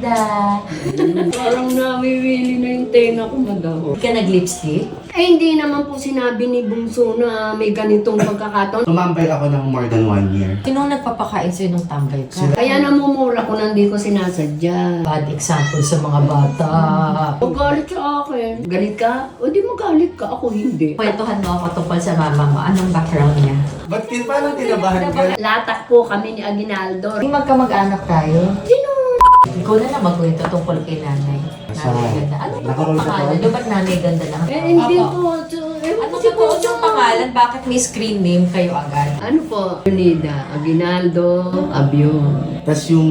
Ganda. Parang namiwili na yung tenga ko, madam. Hindi ka nag-lipstick? Ay, hindi naman po sinabi ni Bungso na may ganitong pagkakataon. Tumambay ako ng more than 1 year. Sinong nagpapakain sa'yo nung tambay ka? Kaya namumura ko nang di ko sinasadya. Bad example sa mga bata. Huwag galit sa akin. Galit ka? O di magalit ka. Ako hindi. Kwentuhan mo ako tungkol sa mama mo. Anong background niya? Ba't paano tinabahan ka? Latak po kami ni Aguinaldo. Hindi magkamag-anak tayo. Sino? Ikaw na lang magkwento tungkol kay nanay. Nanay ganda. Ano ba ang pangalan? Di ba't nanay ganda lang? Eh, hindi Apo. po. Ewan Ano ko si ba po Bungso. yung pangalan? Bakit may screen name kayo agad? Ano po? Unida, Aguinaldo, Abion. Tapos yung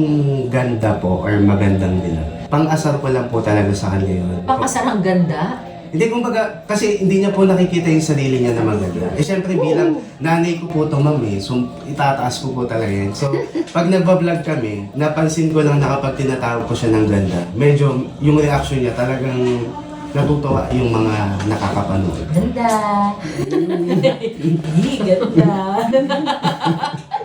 ganda po or magandang dilag. Pang-asar ko lang po talaga sa kanya yun. Pakasar ang ganda. Hindi kumbaga, kasi hindi niya po nakikita yung sarili niya na maganda. Eh syempre bilang nanay ko po ito ma'am eh, so itataas ko po talaga yan. So pag nagbablog kami, napansin ko lang na kapag tinatawag ko siya ng ganda, medyo yung reaction niya talagang natutuwa yung mga nakakapanood. Ganda. Hindi, ganda.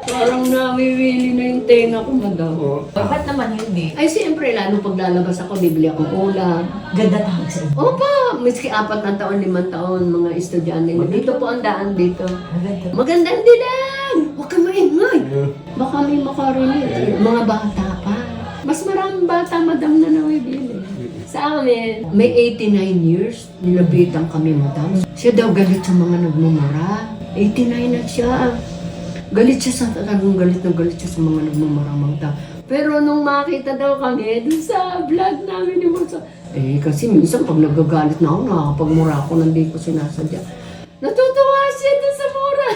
Parang namiwili na yung tenga ko, madam. Ba't naman hindi? Ay, siyempre, lalo pag lalabas ako, bibili akong ulam. Ganda tawag sa'yo. Opa, miski 4 na taon, 5 taon, mga estudyante. Dito po ang daan dito. Maganda. Magandang dilan! Huwag ka maingay! Baka may makarinig. Mga bata pa. Mas maraming bata, madam, na nawibili. Sa amin, may 89 years, nilapitan kami, madam. Siya daw galit sa mga nagmumura. 89 na siya. Galit siya sa galit na galit siya sa mga nagmumurang mga tao. Pero nung makita daw kami, dun sa vlog namin ni Monsa, kasi minsan pag nagagalit na ako, nakakapagmura ako, nandi ko sinasadya. Natutuwa siya dun sa mura.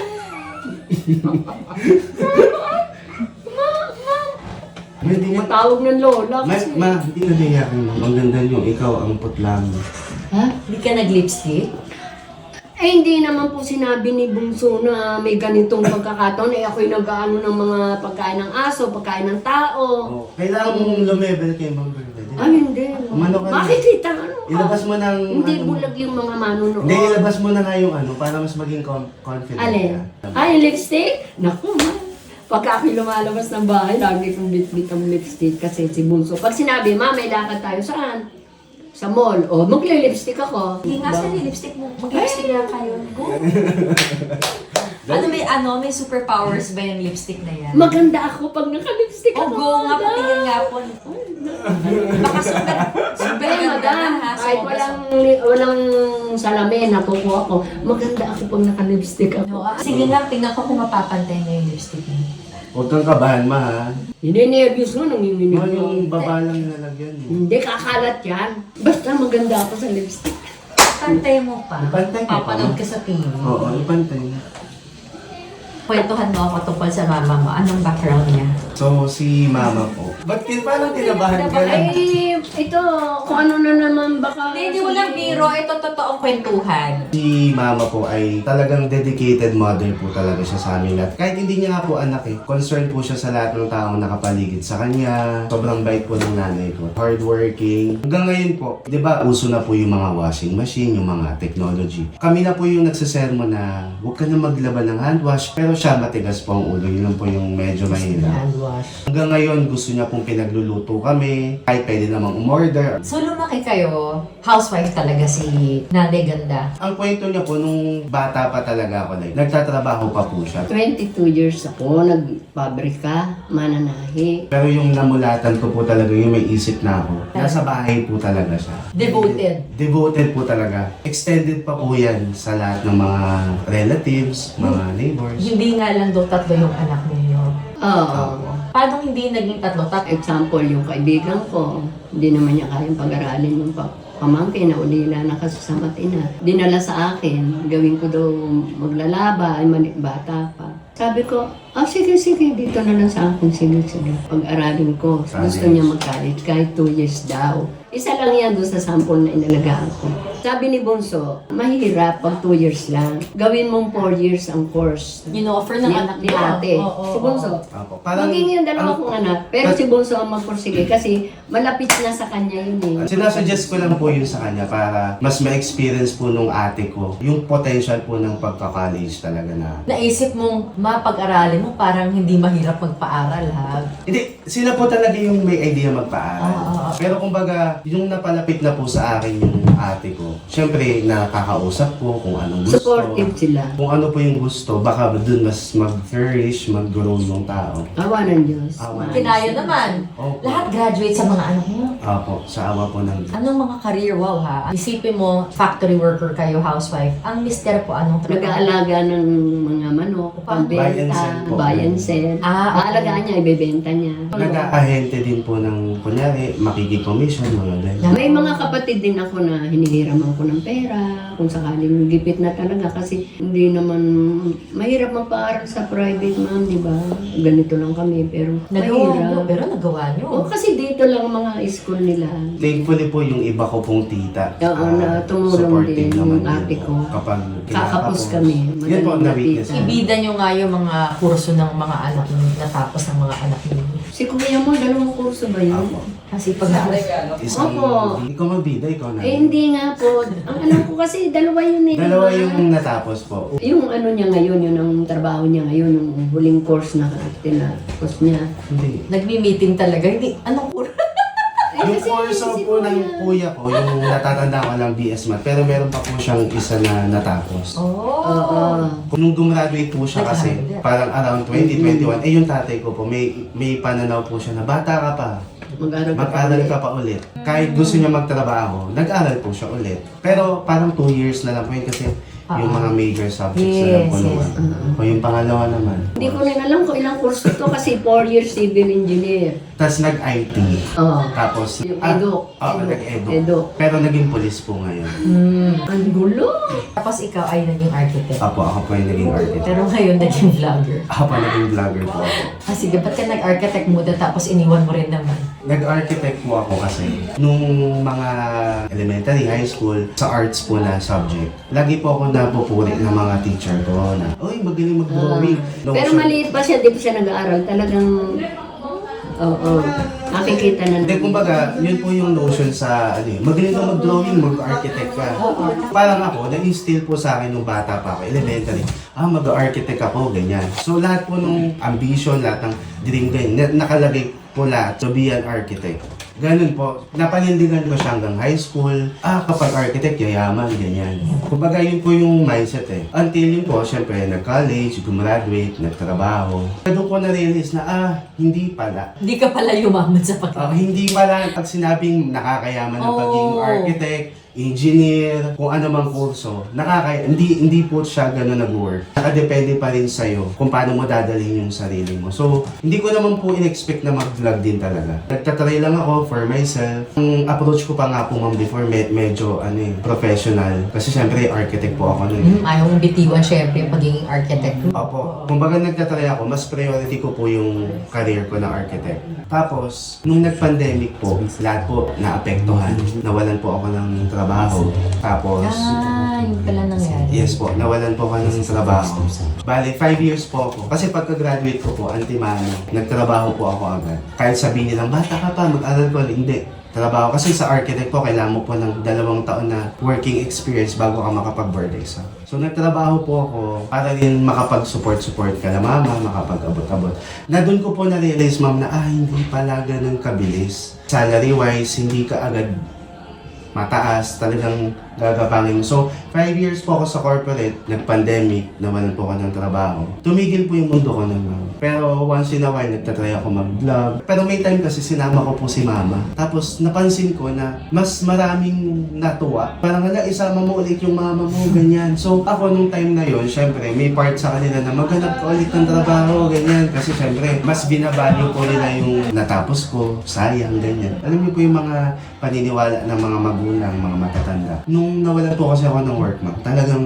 Hindi niya, Matawag ng lola kasi. hindi na niyakin mo. Ang ganda niyo, ikaw ang putlang. Ha? Hindi ka nag-lipstick? Eh, hindi naman po sinabi ni Bungso na may ganitong pagkakataon. Eh, ako'y nag-aano ng mga pagkain ng aso, pagkain ng tao. Oh, kailangan mong lumebel kay Ma'am Bernadette. Ay, hindi. Umano ka na. Makikita, ano? Ilabas mo ng... Hindi ano, bulag yung mga manunood. Hindi, ilabas mo na nga yung ano, para mas maging confident Alin? ka. Ay, lipstick? Naku, man. Pagka ako'y lumalabas ng bahay, lagi kong bit-bit ang lipstick kasi si Bunso. Pag sinabi, ma, may lakad tayo saan? Sa mall. O, magle-lipstick ako. Hindi nga sa lipstick mo. Mag-lipstick lang kayo. Go. May superpowers ba yung lipstick na yan? Maganda ako pag naka-lipstick Oh, ako. go nga, madam. patingin nga po. Baka super Ay, ganda madam, na ha. kahit walang salamin, nakukuha ko. Maganda ako pag naka-lipstick ako. Sige nga, tingnan ko kung mapapantay na yung lipstick mo. Huwag kang kabahan, ma, ha? Hininervyos mo, nanginginig Ma, mo. yung baba lang nalagyan mo. Hindi, kakalat yan. Basta maganda ako sa lipstick. Pantay mo pa. Ipantay mo pa. Papanood ka sa TV. Oo, ipantay. Kwentuhan mo ako tungkol sa mama mo. Anong background niya? So, si mama po. Ba't paano tinabahan ka lang? Ay, ito, kung ano na naman baka... Hindi walang biro. Ito totoong kwentuhan. Si mama po ay talagang dedicated mother po talaga siya sa amin lahat. Kahit hindi niya nga po anak eh, concerned po siya sa lahat ng taong nakapaligid sa kanya. Sobrang bait po ng nanay ko. Hardworking. Hanggang ngayon po, di ba, uso na po yung mga washing machine, yung mga technology. Kami na po yung nagsasermo na huwag ka na maglaban ng hand wash. Pero siya matigas po ang ulo. Yun lang po yung medyo mahirap. Hand wash. Hanggang ngayon, gusto niya pong pinagluluto kami. Kahit pwede namang umorder. So lumaki kayo, housewife talaga si Nanay Ganda. Ang kwento niya po, nung bata pa talaga ako, like, nagtatrabaho pa po siya. 22 years ako, nagpabrika, mananahi. Pero yung namulatan ko po talaga, yung may isip na ako, nasa bahay po talaga siya. Devoted. Devoted po talaga. Extended pa po yan sa lahat ng mga relatives, mga neighbors. Hindi nga lang daw tatlo yung anak ninyo. Oo. Paano hindi naging tatlo? Example, yung kaibigan ko, hindi naman niya kayang pag-aralin yung pamangkin na ulila na kasi sa matina. Dinala sa akin, gawin ko daw maglalaba, ay bata pa. Sabi ko, sige, dito na lang sa akin, sige. Pag-aralin ko, gusto niya mag-college, kahit 2 years daw. Isa lang yan doon sa sample na inalagaan ko. Sabi ni Bunso, mahirap pag 2 years lang. Gawin mong 4 years ang course. Offer ng anak Ni niya. ate. Oo, Si Bunso. Opo. Maging yung dalawa kong anak. Pero si Bunso ang magpursige kasi malapit na sa kanya yun eh. Sinasuggest ko lang po yun sa kanya para mas ma-experience po nung ate ko yung potential po ng pagka-college talaga na. Naisip mong mapag-aralin mo, parang hindi mahirap magpaaral, ha? Hindi, sila po talaga yung may idea magpaaral. Oo. Pero kumbaga, yung napalapit na po sa akin yung ate ko, syempre nakakausap po kung anong gusto. Supportive sila. Kung ano po yung gusto, baka dun mas mag-flourish, mag-grow yung tao. Awa ng Diyos. Awa ng Kinaya naman. Opo. Lahat graduate sa mga anak mo. Opo, sa awa po ng Diyos. Anong mga career, wow ha? Isipin mo, factory worker kayo, housewife. Ang mister po, anong trabaho? Nag-aalaga ng mga manok, Buy and pambenta, sell po. buy and sell. Ah, okay. Aalagaan niya, ibebenta niya. Nag-aahente din po ng, kunyari, makikicommission, mga ganyan. May mga kapatid din ako na hinihiraman ko ng pera, kung sakaling gipit na talaga kasi hindi naman mahirap magpaaral sa private ma'am, di ba? Ganito lang kami, pero Nagawa nyo, mahirap. pero nagawa nyo. O kasi dito lang mga school nila. Thankfully po yung iba ko pong tita. Oo, na tumulong supportive din naman yung din ate po. ko. Kapag Kakapos kami. Yun po, Madaling na-witness. nakita. Ibida nyo nga yung mga kurso ng mga anak nyo, natapos ng mga anak nyo. Si kuya mo, dalawang kurso ba yun? Apo. Kasi pag Isang, Opo. hindi ko magbida, ikaw na. Eh hindi nga po. Ang alam ko kasi dalawa yun eh. Dalawa diba? yung natapos po. Yung ano niya ngayon, yun ang trabaho niya ngayon, yung huling course na tinapos niya. Hindi. nagmi-meeting talaga, hindi, anong kurso? Yung kasi kurso si po kuya. ng kuya ko, yung natatanda ko lang BS Math, pero meron pa po siyang isa na natapos. Oo. Nung gumraduate po siya kasi, Nag-graduate. parang around 2021, yung tatay ko po, may pananaw po siya na bata ka pa. Mag-aral ka pa ulit. Kahit gusto niya magtrabaho, nag-aral po siya ulit. Pero parang 2 years na lang po yun kasi yung mga major subjects na lang po Yes, naman. yes. O yung pangalawa naman. Hindi ko rin alam kung ilang kurso to kasi 4 years civil engineer. Tapos nag-IT. Oo. Tapos, Yung edu. nag-edu. Edu. Pero naging police po ngayon. Ang gulo. Tapos ikaw ay naging architect. Ako po yung naging architect. Pero ngayon naging vlogger. Ako pa naging vlogger po ako. Ah, sige, ba't ka nag-architect muna tapos iniwan mo rin naman? Nag-architect po ako kasi nung mga elementary, high school, sa arts po na subject, lagi po ako napupuri ng mga teacher ko na, uy, magaling mag-drawing. No, Pero sure. maliit pa siya, di pa siya nag-aaral. Talagang, oo, nakikita na. Hindi, kumbaga, yun po yung notion sa, magaling ka mag-drawing, mag-architect ka. Parang ako, na-instill po sa akin nung bata pa ako, elementary, mag-architect ako, ganyan. So, lahat po nung ambition, lahat ng dream ganyan, nakalagay po lahat to be an architect. Ganun po, napanindigan ko siya hanggang high school. Kapag architect, yayaman, ganyan. Kumbaga, yun po yung mindset eh. Until yun po, syempre, nag-college, gumraduate, nagtrabaho. Doon ko na-realize na, hindi pala. Hindi ka pala yumaman sa pag... Hindi pala pag sinabing nakakayaman ng pagiging Oh. architect, engineer, kung ano mang kurso, hindi po siya gano'n nag-work. Nakadepende pa rin sa'yo kung paano mo dadalhin yung sarili mo. So, hindi ko naman po in-expect na mag-vlog din talaga. Nagtatry lang ako for myself. Ang approach ko pa nga po ma'am before, medyo professional. Kasi syempre, architect po ako nun. Ayaw mong bitiwan syempre yung pagiging architect. Opo. Kumbaga nagtatry ako, mas priority ko po yung career ko na architect. Tapos, nung nag-pandemic po, lahat po naapektuhan. Nawalan po ako ng trabaho. Tapos, Yun pala nangyari. yes po, nawalan po ako ng trabaho. Bale, 5 years po ako. Kasi pagka-graduate ko po, antimano, nagtrabaho po ako agad. Kahit sabihin nilang, bata ka pa, mag-aral ko. Hindi. Trabaho. Kasi sa architect po, kailangan mo po ng 2 taon na working experience bago ka makapag-board exam. So, nagtrabaho po ako para rin makapag-support ka na mama, makapag-abot-abot. Na doon ko po na-realize, ma'am, na hindi pala ganun kabilis. Salary-wise, hindi ka agad mataas, talagang gagapangin mo. So, 5 years po ako sa corporate, nag-pandemic, nawalan po ako ng trabaho. Tumigil po yung mundo ko nun. Pero once in a while, nagtatry ako mag-vlog. Pero may time kasi sinama ko po si mama. Tapos napansin ko na mas maraming natuwa. Parang isama mo ulit yung mama mo, ganyan. So, ako nung time na yon, syempre, may part sa kanila na maghanap ka ulit ng trabaho, ganyan. Kasi syempre, mas binavalue po nila yung natapos ko, sayang, ganyan. Alam niyo po yung mga paniniwala ng mga magulang, mga matatanda. Nung nawalan po kasi ako ng work, ma'am, talagang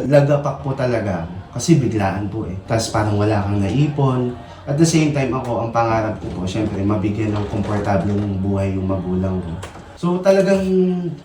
lagapak po talaga. Kasi biglaan po eh. Tapos parang wala kang naipon. At the same time ako, ang pangarap ko po, syempre, mabigyan ng komportableng buhay yung magulang ko. So talagang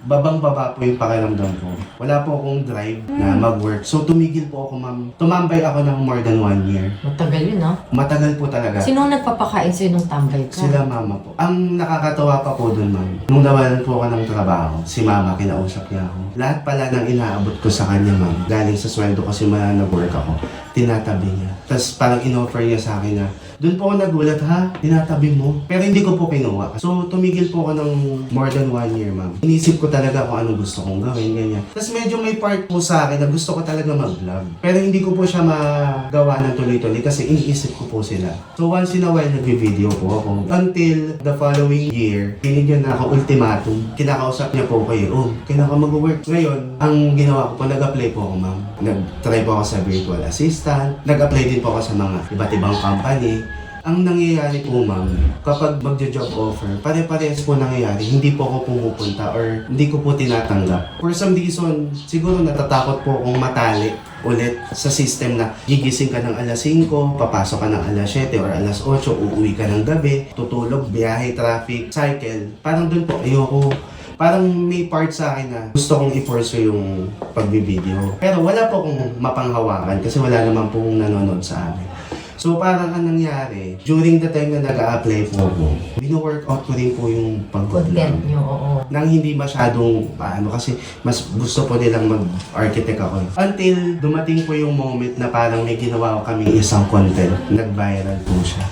babang-baba po yung pakiramdam ko. Wala po akong drive na mag-work. So tumigil po ako, ma'am. Tumambay ako ng more than 1 year. Matagal yun, ha? Matagal po talaga. Sino ang nagpapakain sa'yo nung tambay ka? Sila mama po. Ang nakakatawa pa po dun, ma'am. Nung nawalan po ako ng trabaho, si mama, kinausap niya ako. Lahat pala ng inaabot ko sa kanya, ma'am, galing sa sweldo kasi nag-work ako, tinatabi niya. Tapos parang in-offer niya sa akin na, doon po ako nagulat, ha? Tinatabi mo? Pero hindi ko po kinuha. So, tumigil po ako ng more than 1 year, ma'am. Inisip ko talaga kung anong gusto kong gawin, ganyan. Tapos medyo may part po sa akin na gusto ko talaga mag-vlog. Pero hindi ko po siya magawa ng tuloy-tuloy kasi iniisip ko po sila. So, once in a while, nag-video po ako. Until the following year, binigyan na ako ultimatum. Kinakausap niya po kayo, oh, kailangan ka mag-work. Ngayon, ang ginawa ko po, nag-apply po ako, ma'am. Nag-try po ako sa virtual assistant. Nag-apply din po ako sa mga iba't ibang company. Ang nangyayari po, ma'am, kapag magjo-job offer, pare-parehas po nangyayari. Hindi po ako pumupunta or hindi ko po tinatanggap. For some reason, siguro natatakot po akong matali ulit sa system na gigising ka ng alas 5, papasok ka ng alas 7 or alas 8, uuwi ka ng gabi, tutulog, biyahe, traffic, cycle. Parang dun po, ayoko. Parang may part sa akin na gusto kong i-pursue yung pagbibideo. Pero wala po akong mapanghawakan kasi wala naman pong nanonood sa amin. So parang ang nangyari, during the time na nag-a-apply po ako, bino-workout ko rin po yung Content pag-vlog. nyo, oo. Nang hindi masyadong paano kasi mas gusto po nilang mag-architect ako. Until dumating po yung moment na parang may ginawa ko kami isang content, nag-viral po siya.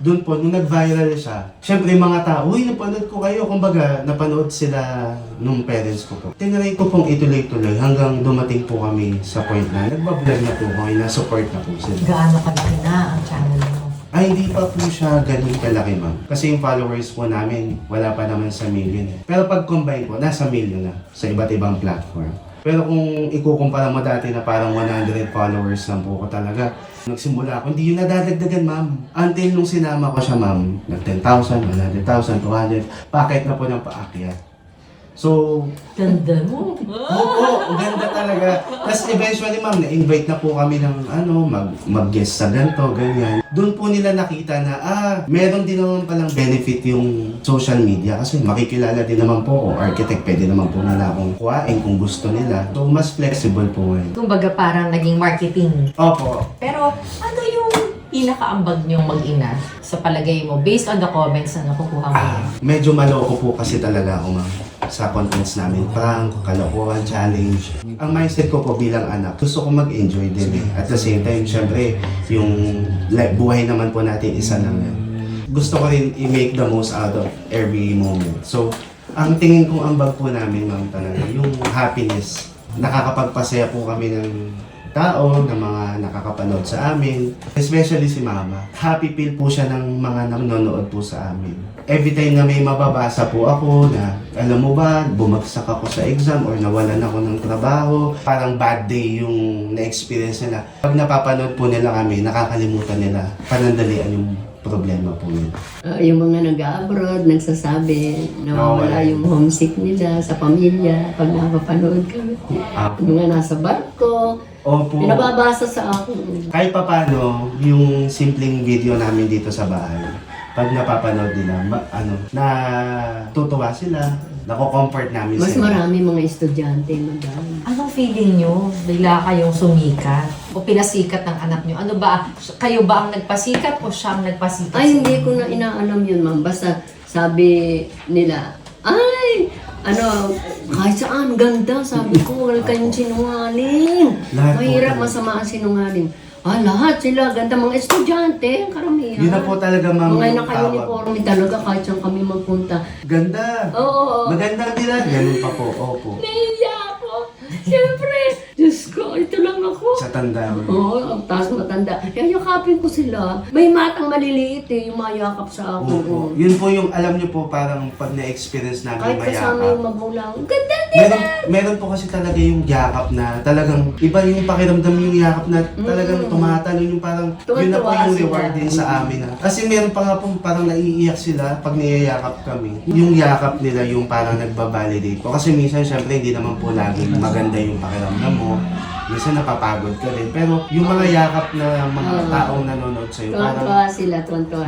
Doon po, nung nag-viral siya, syempre mga tao, uy, napanood ko kayo. Kumbaga, napanood sila nung parents ko po. Tinry ko pong ituloy-tuloy hanggang dumating po kami sa point na nagbablog na po ako, na-support na po sila. Gaano kalaki na ang channel mo? Ay, hindi pa po siya ganun kalaki, ma'am. Kasi yung followers po namin, wala pa naman sa million eh. Pero pag combine po, nasa million na sa iba't ibang platform. Pero kung ikukumpara mo dati na parang 100 followers lang po ko talaga, nagsimula ako, hindi yun nadadagdagan, ma'am. Until nung sinama ko siya, ma'am, nag 10,000, 100,000, 200, packet na po ng paakyat. So, Ganda mo. oo, ganda talaga. Tapos eventually, ma'am, na-invite na po kami ng mag-guest sa ganito, ganyan. Doon po nila nakita na, meron din naman palang benefit yung social media kasi makikilala din naman po ako, architect, pwede naman po nila akong kuhain kung gusto nila. So, mas flexible po ngayon. Kumbaga parang naging marketing. Opo. Pero ano yung pinakaambag niyong mag-ina sa palagay mo based on the comments na nakukuha mo? Medyo maloko po kasi talaga ako, ma'am, sa contents namin. Prank, kalokohan, challenge. Ang mindset ko po bilang anak, gusto ko mag-enjoy din eh. At the same time, syempre, yung buhay naman po natin isa lang yan. Gusto ko rin i-make the most out of every moment. So, ang tingin kong ambag po namin, ma'am, talaga, yung happiness. Nakakapagpasaya po kami ng tao, ng mga nakakapanood sa amin. Especially si mama. Happy feel po siya ng mga nanonood po sa amin. Every time na may mababasa po ako na, alam mo ba, bumagsak ako sa exam or nawalan ako ng trabaho, parang bad day yung na-experience nila. Pag napapanood po nila kami, nakakalimutan nila, panandalian yung problema po nila. Yung mga nag-abroad, nagsasabi, nawawala yung homesick nila sa pamilya pag napapanood kami. Yung mga nasa barko, Opo. pinababasa sa akin. Kahit papano, yung simpleng video namin dito sa bahay, pag napapanood nila, natutuwa sila, nako-comfort namin Mas sila. marami mga estudyante, madam. Anong feeling nyo? Bigla kayong sumikat? O pinasikat ng anak nyo? Ano ba? Kayo ba ang nagpasikat o siya ang nagpasikat? Ay, hindi ko na inaalam yun, ma'am. Basta sabi nila, ay, kahit saan, ganda. Sabi ko, wala kayong sinungaling. Lahat po Mahirap, talaga. masama ang sinungaling. Lahat sila, ganda mga estudyante, karamihan. Yun na po talaga, ma'am. Mga yung naka-uniforme talaga, kahit saan kami magpunta. Ganda. Oo. Magandang nila. Ganun pa po. Opo. Naiya ako. Siyempre, Diyos ko, ito lang ako. Sa tanda mo. Oo, ang taas matanda. Kaya yakapin ko sila. May matang maliliit yung mayakap sa akin. Opo. Yun po yung alam nyo po parang pag na-experience namin Kahit kasama yung mayakap. magulang, ganda Meron po kasi talaga yung yakap na talagang iba yung pakiramdam yung yakap na talagang tumatalon yung parang yun na po Tuwan-tuwa yung sila. reward din sa amin. Kasi meron pa nga po parang naiiyak sila pag niyayakap kami. Yung yakap nila yung parang nagbabalidate po. Kasi minsan syempre hindi naman po laging maganda yung pakiramdam mo. Minsan napapagod ka rin. Pero yung mga yakap na mga taong nanonood sa'yo, parang Tuwan-tuwa sila, tuwan-tuwa.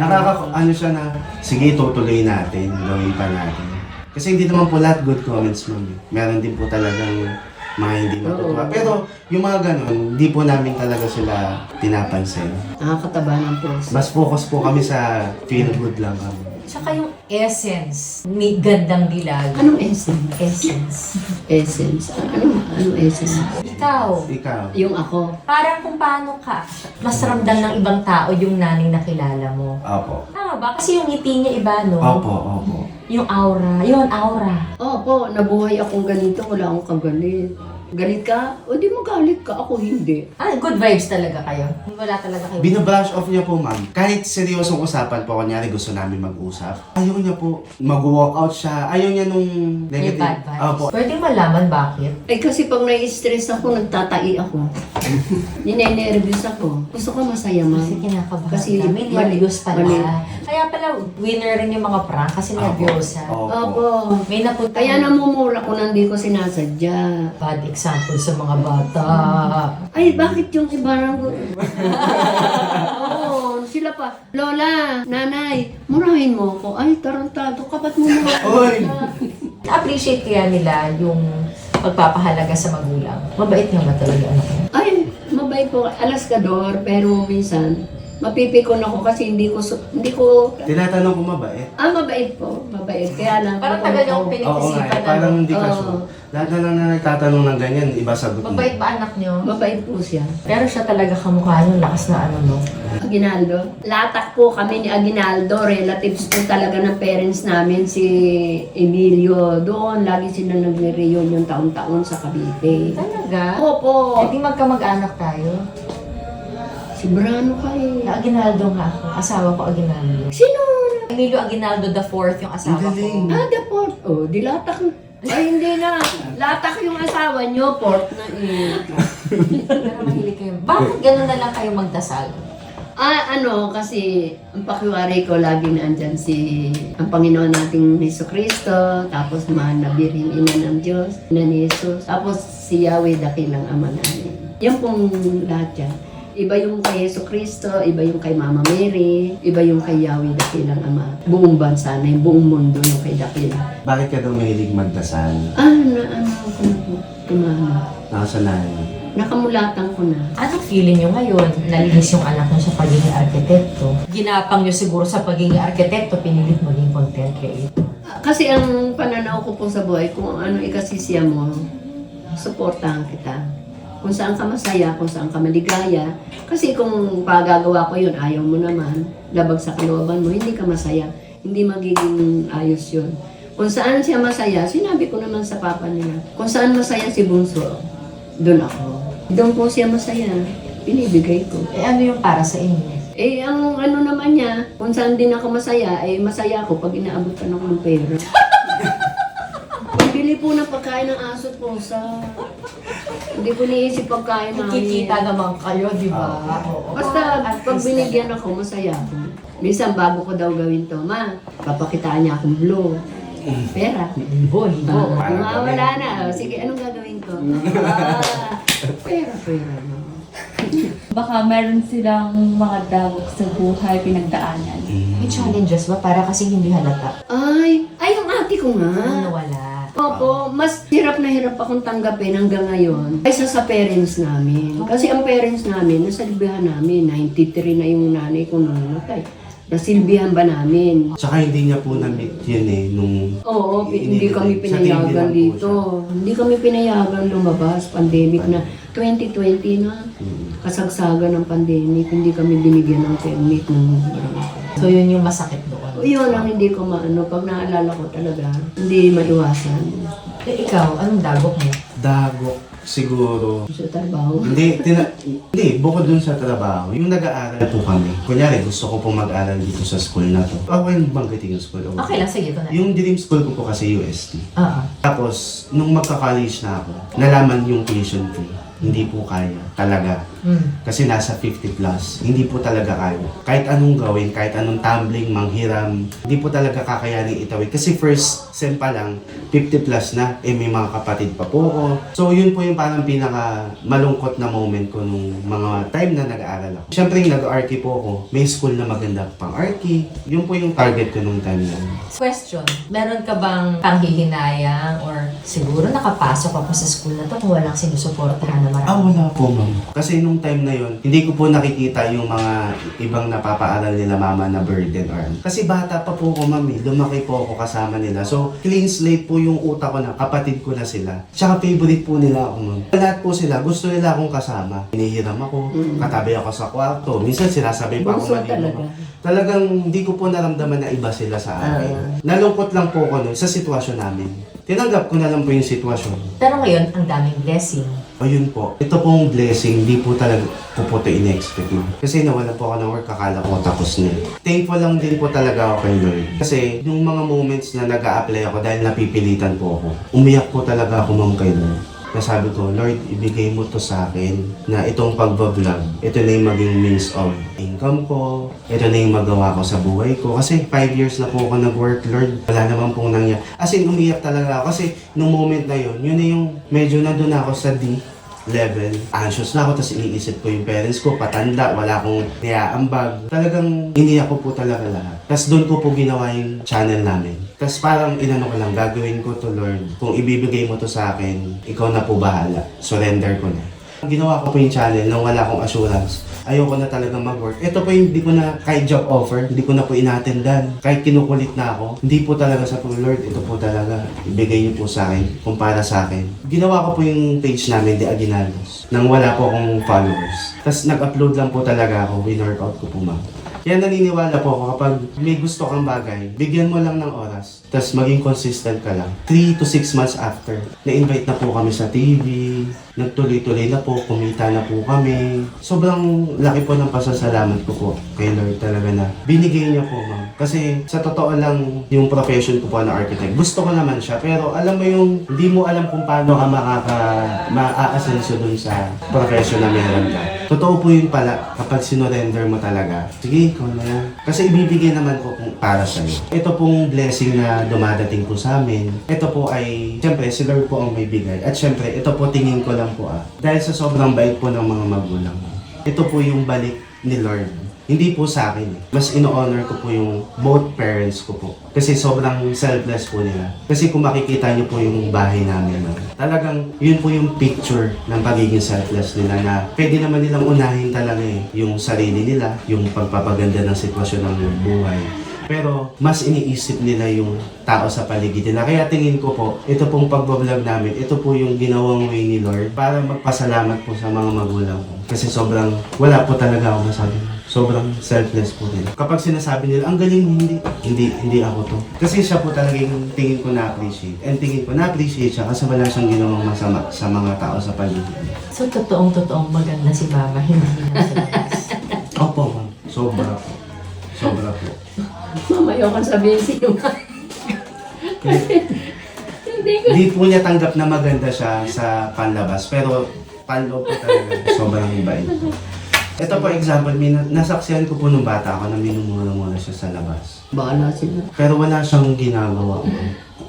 siya na, sige tutuloy natin, gawin pa natin. Kasi hindi naman po lahat good comments, ma'am. Meron din po talagang mga hindi natutuwa. Pero yung mga ganun, hindi po namin talaga sila pinapansin. Nakakataba ng puso. Mas focus po kami sa feel good lang kami. Tsaka yung essence ni gandang dilag. Anong essence? Essence. Essence. Anong essence? Ikaw, Ikaw? Yung ako. parang kung paano ka, mas ramdam ng ibang tao yung naning nakilala mo. Opo. Tama ba? Kasi yung ngiti niya iba, no? Opo, opo. Yung aura. Yun, aura. Opo, nabuhay akong ganito, wala akong kagalit. Galit ka? O di magalit ka, ako hindi. Ah, good vibes talaga kayo. Wala talaga kayo. Binabrush off niya po, ma'am. Kahit seryosong usapan po, kunyari gusto namin mag-usap, ayaw niya po mag-walk out siya. Ayaw niya nung May negative. bad vibes. Opo. Pwede malaman bakit? Eh kasi pag nai-stress ako, nagtatai ako. Ninenervous ako. Gusto ko masaya, Kasi ma'am. kinakabahan Kasi ka. May mali- nervyos pala. mali. Kaya pala, winner rin yung mga prank kasi nervyosa. Opo. Opo. May napunta Kaya namumula ko nang di ko sinasadya. bad example sa mga bata. Ay, bakit yung iba nang... Oo, sila pa. Lola, nanay, murahin mo ako. Ay, tarantado ka, ba't mo murahin? Oy! Na-appreciate kaya nila yung pagpapahalaga sa magulang. Mabait nga ba talaga anak mo? Ay, mabait po. Alaskador, pero minsan, mapipikon ako kasi hindi ko... Tinatanong ko mabait. Mabait po. Mabait. Kaya lang... Parang tagal yung Oo nga, pinag-isipan na. parang hindi ka Oo. sure. Lahat na lang na nagtatanong ng ganyan, iba sagot mo. Mabait ba anak niyo? Mabait po siya. Pero siya talaga kamukha niyo, lakas na ano, no? Aguinaldo. Latak po kami ni Aguinaldo. Relatives po talaga ng parents namin, si Emilio. Doon, lagi sila nagre-reunion taon-taon sa Cavite. Talaga? Opo. Eh di magkamag-anak tayo. Si Brano ka eh. Aguinaldo nga ako. Asawa ko Aguinaldo. Sino? Emilio Aguinaldo IV yung asawa Ang galing. ko. The port. Oh, di latak. Ay, hindi na. Latak yung asawa nyo, port na eh. Pero mahilig kayo. Bakit ganun na lang kayo magdasal? Kasi ang pakiwari ko laging andyan ang Panginoon nating Hesus Kristo, tapos mahal na Birheng Ina ng Diyos, Ina ni Jesus, tapos si Yahweh dakilang Ama namin. Yan pong lahat yan. Iba yung kay Hesus Kristo, iba yung kay Mama Mary, iba yung kay Yahweh dakilang Ama. Buong bansa na yung buong mundo yung kay dakila. Bakit ka daw mahilig magdasal? Ako na po, tumama. Nakasanayan. Nakamulatan ko na. Anong feeling nyo ngayon? Nalinis yung anak nyo sa pagiging arkitekto. Ginapang nyo siguro sa pagiging arkitekto, pinilit maging content creator. Kasi ang pananaw ko po sa buhay, kung ano ikasisya mo, suportahan kita. Kung saan ka masaya, kung saan ka maligaya. Kasi kung pagagawa ko yun, ayaw mo naman, labag sa kalooban mo, hindi ka masaya. Hindi magiging ayos yun. Kung saan siya masaya, sinabi ko naman sa papa niya. Kung saan masaya si Bunso, doon ako. Doon po siya masaya. Binibigay ko. Eh ano yung para sa inyo? Ang ano naman niya, kung saan din ako masaya, masaya ako pag inaabot ka ng ng pera. Pambili po ng pagkain ng aso po sa... Hindi ko niisip pagkain namin. Kikita naman kayo, di ba? Oo. Basta At pag least, binigyan ako, masaya ako. Minsan bago ko daw gawin to, ma, papakitaan niya akong blue. Pera. Libo, libo. Wala na. Sige, anong gagawin ko? Pera. No? Baka meron silang mga dagok sa buhay pinagdaanan. May challenges ba? Para kasi hindi halata. Ay, yung ate ko nga. Ano wala? Opo, mas hirap na hirap akong tanggapin hanggang ngayon kaysa sa parents namin. Kasi ang parents namin, nasalbihan namin, 93 na yung nanay ko nung namatay. Nasilbihan ba namin? Tsaka hindi niya po na-meet yun nung... Oo, hindi kami Sa TV lang pinayagan po dito. siya. Hindi kami pinayagan lumabas, pandemic na. 2020 na, kasagsagan ng pandemic, hindi kami binigyan ng permit ng So yun yung masakit doon. Yun ang hindi ko maano, pag naalala ko talaga, hindi maiwasan. Eh ikaw, anong dagok mo? Dagok, siguro. Sa trabaho. Hindi, bukod dun sa trabaho, yung nag-aaral po kami. Kunyari, gusto ko pong mag-aral dito sa school na to. When banggitin yung school? Okay lang, sige, ito na. Yung dream school ko po kasi UST. Ah, Tapos, nung magka-college na ako, nalaman yung tuition fee. hindi po kaya. Talaga. Mm. Kasi nasa 50 plus, hindi po talaga kaya. Kahit anong gawin, kahit anong tumbling, manghiram, hindi po talaga kakayanin itawid. Kasi first sem pa lang, 50 plus na, may mga kapatid pa po ako. So yun po yung parang pinaka malungkot na moment ko nung mga time na nag-aaral ako. Siyempre nag-arky po ako, may school na maganda pang arky. Yun po yung target ko nung time na. Question, meron ka bang panghihinayang or siguro nakapasok ako sa school na to kung walang sinusuportahan na marami? Wala po ma'am. Kasi nung time na yun, hindi ko po nakikita yung mga ibang napapaaral nila mama na burden or ano. Kasi bata pa po ako ma'am, lumaki po ako kasama nila. So clean slate po yung utak ko na kapatid ko na sila. Tsaka favorite po nila ako ma'am. Lahat po sila, gusto nila akong kasama. Hinihiram ako, katabi ako sa kwarto. Minsan sinasabi pa ako Bunso mali talaga. mo. Talagang hindi ko po naramdaman na iba sila sa akin. Nalungkot lang po ako nun sa sitwasyon namin. Tinanggap ko na lang po yung sitwasyon. Pero ngayon, ang daming blessing. Ayun po. Ito pong blessing, hindi po talaga po po ito in-expect mo. Kasi nawalan po ako ng work, akala ko tapos na. Thankful lang din po talaga ako kay Lord. Kasi yung mga moments na nag-a-apply ako dahil napipilitan po ako, umiyak po talaga ako ma'am kay Lord. Nasabi ko, Lord, ibigay mo to sa akin na itong pagbablog, ito na yung maging means of income ko, ito na yung magawa ko sa buhay ko. Kasi 5 years na po ako nag-work, Lord. Wala naman pong nangyari. As in, umiyak talaga ako. Kasi nung moment na yun na yung medyo nandun ako sa D level. Anxious na ako, tapos iniisip ko yung parents ko, patanda, wala akong niaambag. Talagang iniyak ko po talaga lahat. Tapos doon ko po ginawa yung channel namin. Tapos parang inano ko lang, gagawin ko to Lord. Kung ibibigay mo to sa akin, ikaw na po bahala. Surrender ko na. Ginawa ko po yung channel nang wala akong assurance. Ayoko na talaga mag-work. Ito po yung hindi ko na, kahit job offer, hindi ko na po inattendan. Kahit kinukulit na ako, hindi po talaga sa po, Lord, ito po talaga. Ibigay niyo po sa akin, kung para sa akin. Ginawa ko po yung page namin, The Aguinaldos, nang wala po akong followers. Tapos nag-upload lang po talaga ako, win-workout ko po ma'am. Kaya naniniwala po ako kapag may gusto kang bagay, bigyan mo lang ng oras. Tapos maging consistent ka lang. 3 to 6 months after, na-invite na po kami sa TV, nagtuloy-tuloy na po, kumita na po kami. Sobrang laki po ng pasasalamat ko po kay Lord talaga na binigay niya po ma'am. Kasi sa totoo lang yung profession ko po na architect, gusto ko naman siya. Pero alam mo yung, hindi mo alam kung paano ka maa-asenso dun sa profession na meron ka. Totoo po yun pala kapag sinurrender mo talaga. Sige, ikaw na yan. Kasi ibibigay naman po kung para sa'yo. Ito pong blessing na dumadating po sa amin. Ito po ay, siyempre, si Lord po ang may bigay. At siyempre, ito po tingin ko lang po dahil sa sobrang bait po ng mga magulang. Ito po yung balik ni Lord. Hindi po sa akin. Mas ino-honor ko po yung both parents ko po. Kasi sobrang selfless po nila. Kasi kung makikita niyo po yung bahay namin, talagang yun po yung picture ng pagiging selfless nila na pwede naman nilang unahin talaga yung sarili nila, yung pagpapaganda ng sitwasyon ng buhay. Pero mas iniisip nila yung tao sa paligid nila. Kaya tingin ko po, ito pong pagbablog namin, ito po yung ginawang way ni Lord para magpasalamat po sa mga magulang ko. Kasi sobrang, wala po talaga ako masabi. Sobrang selfless po nila. Kapag sinasabi nila, ang galing, hindi ako to. Kasi siya po talaga yung tingin ko na-appreciate. And tingin ko na-appreciate siya kasi wala siyang ginawang masama sa mga tao sa paligid niya. So, totoong maganda si Mama, hindi na sa labas. Opo, ma'am. Sobra po. Sobra po. Mama, ayoko sabihin sino. Hindi ko. Hindi po niya tanggap na maganda siya sa panlabas, pero panloob po talaga. Sobrang bait. Ito po example, nasaksihan ko po nung bata ako na minumura-mura siya sa labas. Bahala sila. Pero wala siyang ginagawa.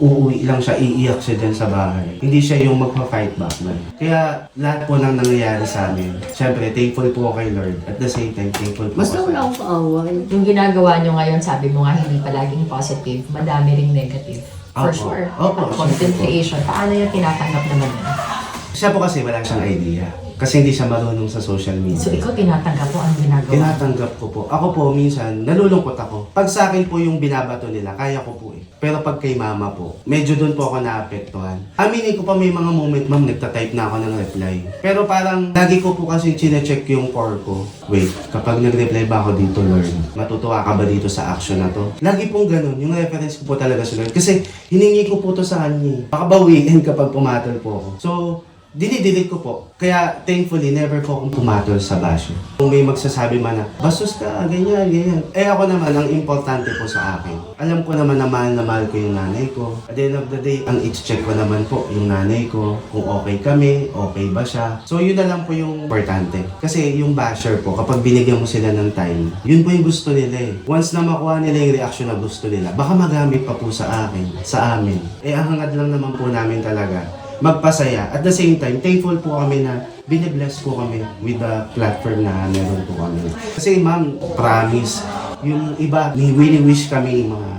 Uuwi lang siya, iiyak siya dyan sa bahay. Hindi siya yung magpa-fight back man. Kaya lahat po nang nangyayari sa amin, syempre thankful po ako kay Lord. At the same time, thankful po Basta ako wala akong kaaway. Yung ginagawa nyo ngayon, sabi mo nga, hindi palaging positive, madami ring negative. For Opo. sure. Opo, Content creation, paano yung tinatanggap naman yun? Siya po kasi wala siyang idea. Kasi hindi siya marunong sa social media. So, ikaw tinatanggap mo ang ginagawa? Tinatanggap ko po. Ako po, minsan, nalulungkot ako. Pag sa akin po yung binabato nila, kaya ko po eh. Pero pag kay mama po, medyo doon po ako naapektuhan. Aminin ko pa may mga moment, ma'am, nagtatype na ako ng reply. Pero parang, lagi ko po kasi chinecheck yung core ko. Wait, kapag nag-reply ba ako dito, Lord? Matutuwa ka ba dito sa action na to? Lagi pong ganun. Yung reference ko po talaga sa Lord. Kasi, hiningi ko po to sa kanya. Baka bawiin kapag pumatol po ako. So, dinidelete ko po. Kaya thankfully, never po akong pumatol sa basyo. Kung may magsasabi man na, bastos ka, ganyan, ganyan. Eh ako naman, ang importante po sa akin. Alam ko naman na mahal ko yung nanay ko. At the end of the day, ang i-check ko naman po yung nanay ko. Kung okay kami, okay ba siya. So yun na lang po yung importante. Kasi yung basher po, kapag binigyan mo sila ng time, yun po yung gusto nila eh. Once na makuha nila yung reaction na gusto nila, baka magamit pa po sa akin, sa amin. Eh ang hangad lang naman po namin talaga, magpasaya. At the same time, thankful po kami na binibless po kami with the platform na meron po kami. Kasi ma'am, promise, yung iba, wini-wish kami mga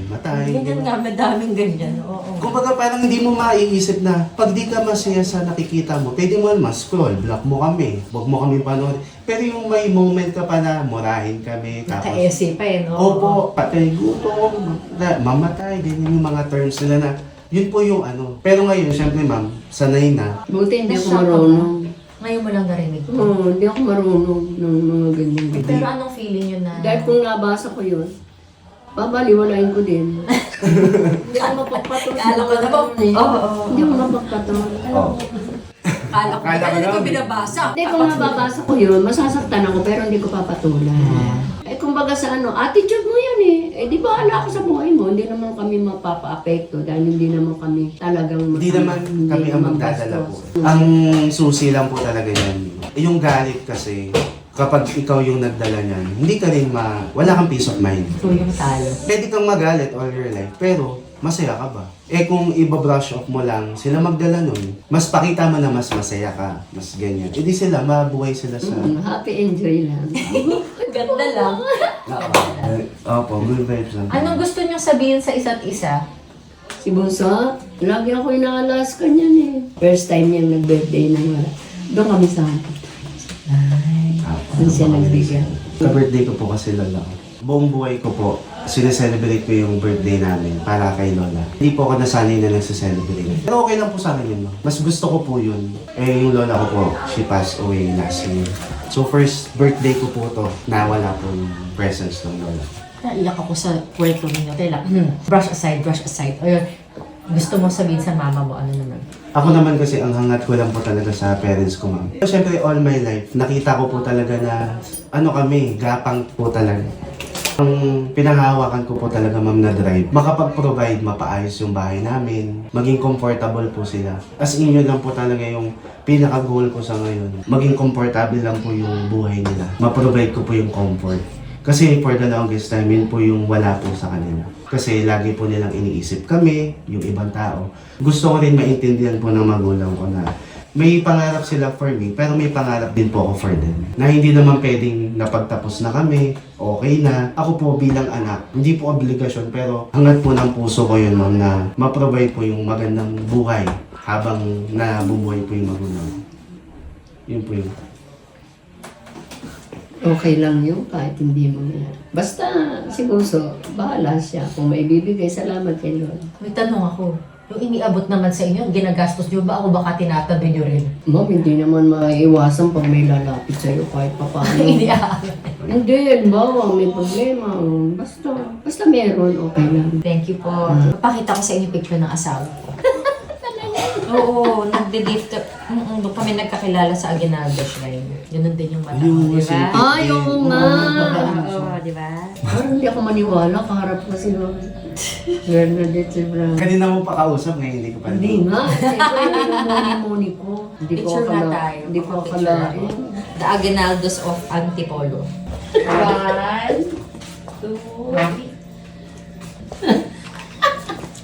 matay. Ganyan nga, madaming ganyan. Oo. Kumbaga parang hindi mo maiisip na pag di ka masaya sa nakikita mo, pwede mo scroll, block mo kami, huwag mo kami panood. Pero yung may moment ka pa na murahin kami, tapos Naka-essay pa eh, no? opo, patay gutom, mamatay, ganyan yung mga terms nila na yun po yung ano. Pero ngayon, syempre ma'am, sanay na. Buti hindi ako Nashock ako. marunong. Ngayon mo lang narinig ko. Oo, hindi ako marunong ng mga ganyan. Pero anong feeling yun na? Dahil kung nabasa ko yun, babaliwalain ko din. Hindi ako mapagpatuloy. Kala ko naman. Oo. Hindi ako mapagpatuloy. Oh. Kala ko Kala ko hindi ko naman. binabasa. Hindi, kung nababasa ko yun, masasaktan ako pero hindi ko papatulan. Eh, kumbaga sa ano, attitude mo yan eh. Eh, di ba ala ako sa buhay mo? Hindi naman kami mapapa-apekto dahil hindi naman kami talagang Hindi naman kami ang naman magdadala po. bastos. Ang susi lang po talaga yan. Yung galit kasi, kapag ikaw yung nagdala niyan, hindi ka rin wala kang peace of mind. So yung talo. Pwede kang magalit all your life, pero masaya ka ba? Eh kung iba-brush off mo lang, sila magdala nun, mas pakita mo na mas masaya ka, mas ganyan. E di sila, mabuhay sila sa... Happy enjoy lang. Ganda lang. Opo, good vibes lang. Anong gusto niyong sabihin sa isa't isa? Si Bunso, lagi ako inaalas ka niyan eh. First time niyang nag-birthday na wala. Doon kami sa akin. Doon siya nagbigay. Sa birthday ko po kasi lola ko. Buong buhay ko po, sineselebrate ko yung birthday namin para kay lola. Hindi po ako nasanay na nagsiselebrate. Pero okay lang po sa akin yun. No? Mas gusto ko po yun. Eh yung lola ko po, she passed away last year. So first birthday ko po to, nawala po yung presence ng lola. Naiyak ako sa kwento ninyo. Kaya brush aside, brush aside. Ayun, gusto mo sabihin sa mama mo, ano naman? Ako naman kasi ang hangat ko lang po talaga sa parents ko, ma'am. Siyempre all my life, nakita ko po talaga na ano kami, gapang po talaga. Ang pinanghahawakan ko po talaga, ma'am, na drive, makapag-provide, mapaayos yung bahay namin, maging comfortable po sila. As in, yun lang po talaga yung pinaka-goal ko sa ngayon. Maging comfortable lang po yung buhay nila. Ma-provide ko po yung comfort. Kasi for the longest time, yun po yung wala po sa kanila. Kasi lagi po nilang iniisip kami, yung ibang tao. Gusto ko rin maintindihan po ng magulang ko na may pangarap sila for me, pero may pangarap din po ako for them. Na hindi naman pwedeng napagtapos na kami, okay na. Ako po bilang anak, hindi po obligasyon, pero hangad po ng puso ko yun, ma'am, na ma-provide po yung magandang buhay habang nabubuhay po yung magulang. Yun po yun. Okay lang yun kahit hindi mo na. Basta si Bunso, bahala siya. Kung may bibigay, salamat kay Lord. May tanong ako. Yung iniabot naman sa inyo, ginagastos nyo ba ako baka tinatabi nyo rin? Ma'am, hindi naman maiiwasan pag may lalapit sa'yo kahit papaano. Hindi Hindi, halimbawa, may problema. Basta meron, okay lang. Thank you po. Papakita ko sa inyo picture ng asawa ko. Oo, nagde-date doon kami nagkakilala sa Aguinaldo Shrine. Ganun din yung mata ko, Yung di ba? Ay, oo nga. Oo, di ba? Parang hindi ako maniwala, kaharap ko si Lord. Bernadette Brown. Kanina mo pa kausap, ngayon hindi ko pa. Hindi nga. Siyempre, minumuni-muni ko. Hindi ko Picture na akala- tayo. Hindi ko Picture akalain. ako. The Aguinaldos of Antipolo. 1, 2, 3.